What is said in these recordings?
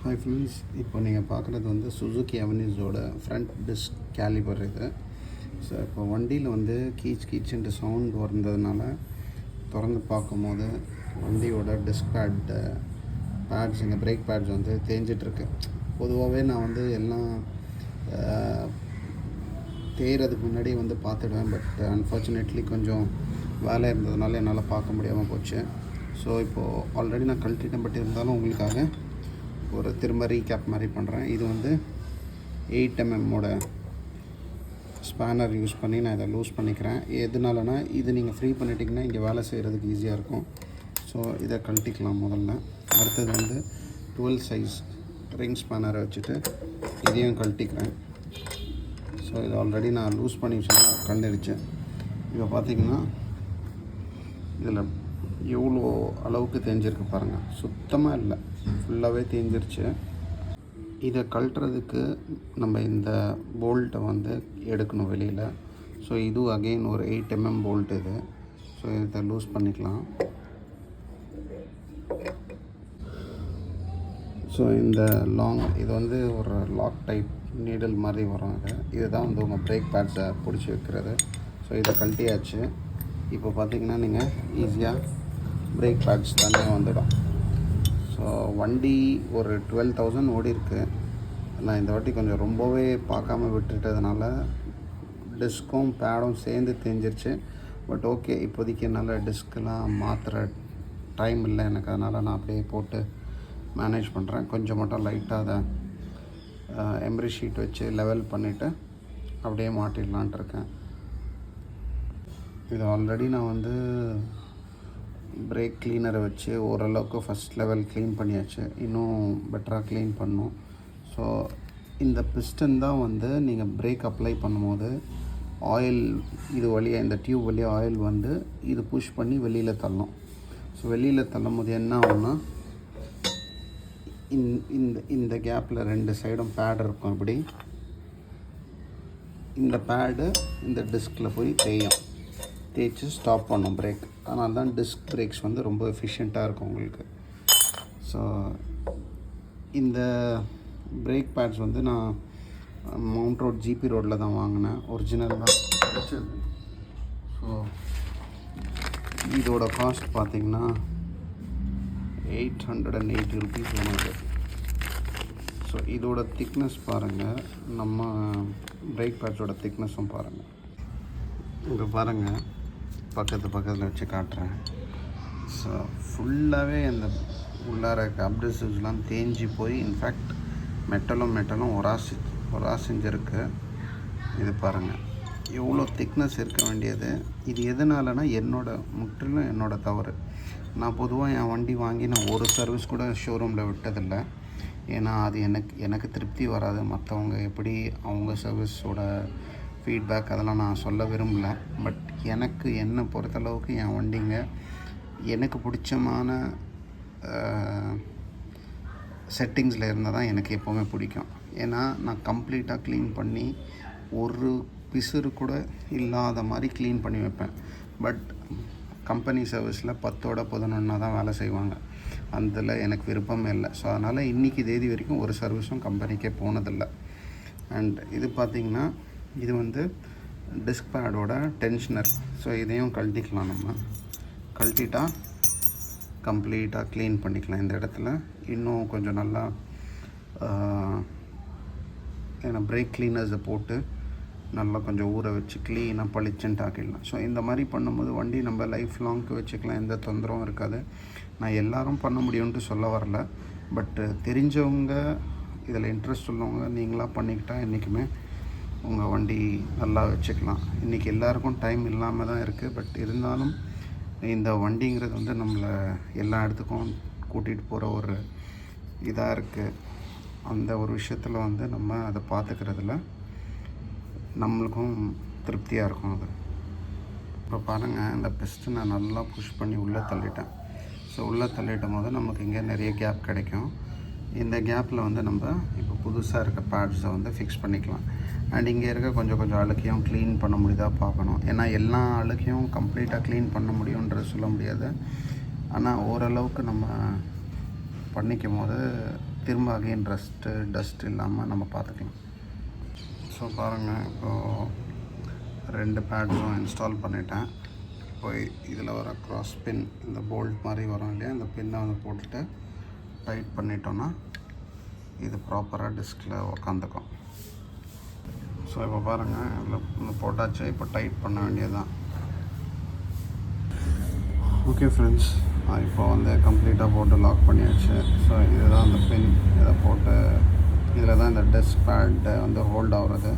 Hi friends, இப்போ நீங்கள் பார்க்குறது வந்து சுசுகி அவென்யூஸோட ஃப்ரண்ட் டிஸ்க் கேலிபர் இது. ஸோ இப்போ வண்டியில் வந்து கீச்சுன்ற சவுண்ட் வந்ததுனால திறந்து பார்க்கும்போது வண்டியோட டிஸ்க் பேட்ஸ் இங்கே பிரேக் பேட்ஸ் வந்து தேஞ்சிட்ருக்கு. பொதுவாகவே நான் வந்து எல்லாம் தேய்கிறதுக்கு முன்னாடி வந்து பார்த்துடுவேன். பட் அன்ஃபார்ச்சுனேட்லி கொஞ்சம் வேலை இருந்ததுனால என்னால் பார்க்க முடியாமல் போச்சு. ஸோ இப்போது ஆல்ரெடி நான் கழட்டிட்டேன். பட் இருந்தாலும் உங்களுக்காக ஒரு திரும்ப ரீகேப் மாதிரி பண்ணுறேன். இது வந்து 8mm ஸ்பேனர் யூஸ் பண்ணி நான் இதை லூஸ் பண்ணிக்கிறேன். எதுனாலனா இது நீங்கள் ஃப்ரீ பண்ணிட்டிங்கன்னா இங்கே வேலை செய்கிறதுக்கு ஈஸியாக இருக்கும். ஸோ இதை கழட்டிக்கலாம் முதல்ல. அடுத்தது வந்து 12 சைஸ் ரிங் ஸ்பேனரை வச்சுட்டு இதையும் கழட்டிக்கிறேன். ஸோ இதை ஆல்ரெடி நான் லூஸ் பண்ணி வச்சேன், கழண்டிடுச்சு. இப்போ பார்த்திங்கன்னா இதில் எவ்வளோ அளவுக்கு தேஞ்சிருக்கு பாருங்கள். சுத்தமாக இல்லை, ஃபுல்லாகவே தேஞ்சிருச்சு. இதை கழட்டுறதுக்கு நம்ம இந்த போல்ட்டை வந்து எடுக்கணும் வெளியில். ஸோ இது அகெயின் ஒரு 8mm போல்ட் இது. ஸோ இதை லூஸ் பண்ணிக்கலாம். ஸோ இந்த இது வந்து ஒரு லாக் டைப் நீடில் மாதிரி வரும். இதுதான் வந்து உங்கள் பிரேக் பேட்ஸை பிடிச்சி வைக்கிறது. ஸோ இதை கழட்டியாச்சு. இப்போ பார்த்திங்கன்னா நீங்கள் ஈஸியாக பிரேக் பேட்ஸ் தனியாக வந்துடும். ஸோ வண்டி ஒரு 12,000 ஓடி இருக்குது. நான் இந்த வாட்டி கொஞ்சம் ரொம்பவே பார்க்காம விட்டுட்டதுனால டிஸ்க்கும் பேடும் சேர்ந்து தேஞ்சிருச்சு. பட் ஓகே, இப்போதைக்கு என்னால் டிஸ்க்கெலாம் மாற்றுற டைம் இல்லை எனக்கு. அதனால் நான் அப்படியே போட்டு மேனேஜ் பண்ணுறேன். கொஞ்சம் மட்டும் லைட்டாக அதை எம்ப்ரி ஷீட் வச்சு லெவல் பண்ணிவிட்டு அப்படியே மாட்டிடலான்ட்டு இருக்கேன். இது ஆல்ரெடி நான் வந்து பிரேக் க்ளீனரை வச்சு ஓரளவுக்கு ஃபஸ்ட் லெவல் க்ளீன் பண்ணியாச்சு. இன்னும் பெட்டராக க்ளீன் பண்ணணும். ஸோ இந்த பிஸ்டன் தான் வந்து நீங்கள் பிரேக் அப்ளை பண்ணும்போது ஆயில் இது வழியாக, இந்த டியூப் வழியாக ஆயில் வந்து இது புஷ் பண்ணி வெளியில் தள்ளணும். ஸோ வெளியில் தள்ளும் போது என்ன ஆகும்னா இந்த கேப்பில் 2 சைடும் பேட் இருக்கும். இப்படி இந்த பேடு இந்த டிஸ்கில் போய் தேய்ச்சி ஸ்டாப் பண்ணும் பிரேக். அதனால தான் டிஸ்க் பிரேக்ஸ் வந்து ரொம்ப எஃபிஷியண்ட்டாக இருக்கும் உங்களுக்கு. ஸோ இந்த பிரேக் பேட்ஸ் வந்து நான் மவுண்ட் ரோட் ஜிபி ரோட்டில் தான் வாங்கினேன். ஒரிஜினல் தான் வச்சது. ஸோ இதோட காஸ்ட் பார்த்திங்கன்னா 880 ருபீஸ் ஒன்று. ஸோ இதோட திக்னஸ் பாருங்கள், நம்ம பிரேக் பேட்ஸோட திக்னஸும் பாருங்கள். இங்கே பாருங்கள், பக்கத்தில் வச்சு காட்டுறேன். ஸோ ஃபுல்லாகவே அந்த உள்ளார அப்டசிவ்ஸ்லாம் தேஞ்சி போய் இன்ஃபேக்ட் மெட்டலும் ஒராசிஞ்சிருக்கு. இது பாருங்கள் எவ்வளோ திக்னஸ் இருக்க வேண்டியது. இது எதனாலனா முற்றிலும் என்னோட தவறு. நான் பொதுவாக என் வண்டி வாங்கி நான் ஒரு சர்வீஸ் கூட ஷோரூமில் விட்டதில்லை. ஏன்னா அது எனக்கு திருப்தி வராது. மற்றவங்க எப்படி அவங்க சர்வீஸோட ஃபீட்பேக் அதெல்லாம் நான் சொல்ல விரும்பல. பட் என்னை பொறுத்தளவுக்கு என் வண்டிங்க எனக்கு பிடிச்சமான செட்டிங்ஸில் இருந்தால் தான் எனக்கு எப்போவுமே பிடிக்கும். ஏன்னா நான் கம்ப்ளீட்டாக க்ளீன் பண்ணி ஒரு பிசுறு கூட இல்லாத மாதிரி க்ளீன் பண்ணி வைப்பேன். பட் கம்பெனி சர்வீஸில் 10ஓட 11 தான் வேலை செய்வாங்க. அதில் எனக்கு விருப்பமே இல்லை. ஸோ அதனால் இன்றைக்கி தேதி வரைக்கும் ஒரு சர்வீஸும் கம்பெனிக்கே போனதில்லை. அண்ட் இது பார்த்திங்கன்னா இது வந்து டிஸ்க் பேடோட டென்ஷனர். ஸோ இதையும் கழட்டிக்கலாம். நம்ம கழட்டிட்டா கம்ப்ளீட்டாக க்ளீன் பண்ணிக்கலாம். இந்த இடத்துல இன்னும் கொஞ்சம் நல்லா ஏன்னா பிரேக் க்ளீனர்ஸை போட்டு நல்லா கொஞ்சம் ஊற வச்சு க்ளீனாக பளிச்சுன்ட்டு ஆக்கிடலாம். ஸோ இந்த மாதிரி பண்ணும்போது வண்டி நம்ம லைஃப் லாங்க்கு வச்சுக்கலாம், எந்த தொந்தரவும் இருக்காது. நான் எல்லோரும் பண்ண முடியும்ன்ட்டு சொல்ல வரல. பட்டு தெரிஞ்சவங்க, இதில் இன்ட்ரெஸ்ட் உள்ளவங்க நீங்களாக பண்ணிக்கிட்டால் என்றைக்குமே உங்கள் வண்டி நல்லா வச்சுக்கலாம். இன்றைக்கி எல்லாேருக்கும் டைம் இல்லாமல் தான் இருக்குது. பட் இருந்தாலும் இந்த வண்டிங்கிறது வந்து நம்மளை எல்லா இடத்துக்கும் கூட்டிகிட்டு போகிற ஒரு இதாக இருக்குது. அந்த ஒரு விஷயத்தில் வந்து நம்ம அதை பார்த்துக்கிறதுல நம்மளுக்கும் திருப்தியாக இருக்கும். அது இப்போ பாருங்கள், இந்த பிஸ்டனை நான் நல்லா புஷ் பண்ணி உள்ளே தள்ளிட்டேன். ஸோ உள்ளே தள்ளிட்டும் போது நமக்கு இங்கே நிறைய கேப் கிடைக்கும். இந்த கேப்பில் வந்து நம்ம இப்போ புதுசாக இருக்க பேட்ஸை வந்து ஃபிக்ஸ் பண்ணிக்கலாம். அண்ட் இங்கே இருக்க கொஞ்சம் அழுக்கையும் க்ளீன் பண்ண முடியுதா பார்க்கணும். ஏன்னா எல்லா அழுக்கையும் கம்ப்ளீட்டாக க்ளீன் பண்ண முடியுன்றது சொல்ல முடியாது. ஆனால் ஓரளவுக்கு நம்ம பண்ணிக்கும் போது திரும்ப அகைன் டஸ்ட் இல்லாமல் நம்ம பார்த்துக்கலாம். ஸோ பாருங்கள், இப்போது 2 பேட்ஸும் இன்ஸ்டால் பண்ணிட்டேன். இப்போ இதில் வர க்ராஸ் பின், இந்த போல்ட் மாதிரி வரும் இல்லையா, இந்த பின்னை வந்து போட்டுட்டு டைட் பண்ணிட்டோன்னா இது ப்ராப்பராக டிஸ்கில் உக்காந்துக்கும். ஸோ இப்போ பாருங்கள், இதில் போட்டாச்சு. இப்போ டைட் பண்ண வேண்டியதுதான். ஓகே ஃப்ரெண்ட்ஸ், இப்போ வந்து கம்ப்ளீட்டாக போட்டு லாக் பண்ணியாச்சு. ஸோ இதுதான் அந்த பின். இதை போட்டு இதில் தான் இந்த டெஸ்க் பேட் வந்து ஹோல்ட் ஆகுறது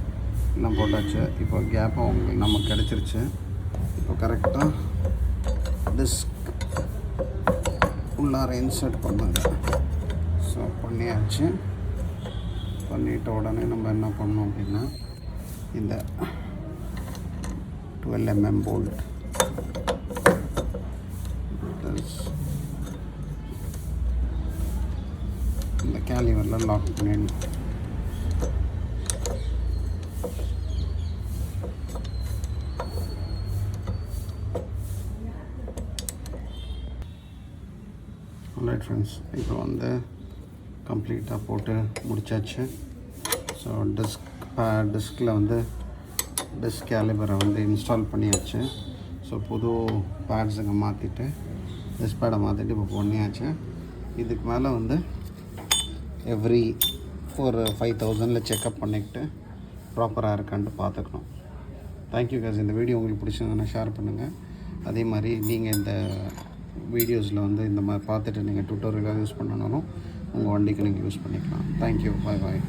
எல்லாம் போட்டாச்சு. இப்போ கேப்பும் உங்களுக்கு நமக்கு கிடச்சிருச்சு. இப்போ கரெக்டாக டிஸ்க் உள்ளார இன்சர்ட் பண்ணுங்க. ஸோ பண்ணியாச்சு. பண்ணிட்ட உடனே நம்ம என்ன பண்ணோம் அப்படின்னா, இந்த 12 mm போல்ட் இந்த கேலிவரில் லாக் பண்ணிடணும். ஆல்ரைட் ஃப்ரெண்ட்ஸ், இப்போ வந்து கம்ப்ளீட்டாக போட்டு முடித்தாச்சு. ஸோ டிஸ்கில் வந்து டிஸ்க் கேலிபரை வந்து இன்ஸ்டால் பண்ணியாச்சு. ஸோ புது பேட்ஸுங்க மாற்றிட்டு டிஸ்க் பேடை மாற்றிட்டு இப்போ பண்ணியாச்சு. இதுக்கு மேலே வந்து எவ்ரி ஒரு 5000 செக்அப் பண்ணிக்கிட்டு ப்ராப்பராக இருக்கான்ட்டு பார்த்துக்கணும். Thank you guys. இந்த வீடியோ உங்களுக்கு பிடிச்சிருந்ததுன்னா ஷேர் பண்ணுங்கள். அதே மாதிரி நீங்கள் இந்த வீடியோஸில் வந்து இந்த மாதிரி பார்த்துட்டு நீங்கள் டுட்டோரியலாக யூஸ் பண்ணனாலும் உங்கள் வண்டிக்கு நீங்கள் யூஸ் பண்ணிக்கலாம். தேங்க்யூ. பாய்.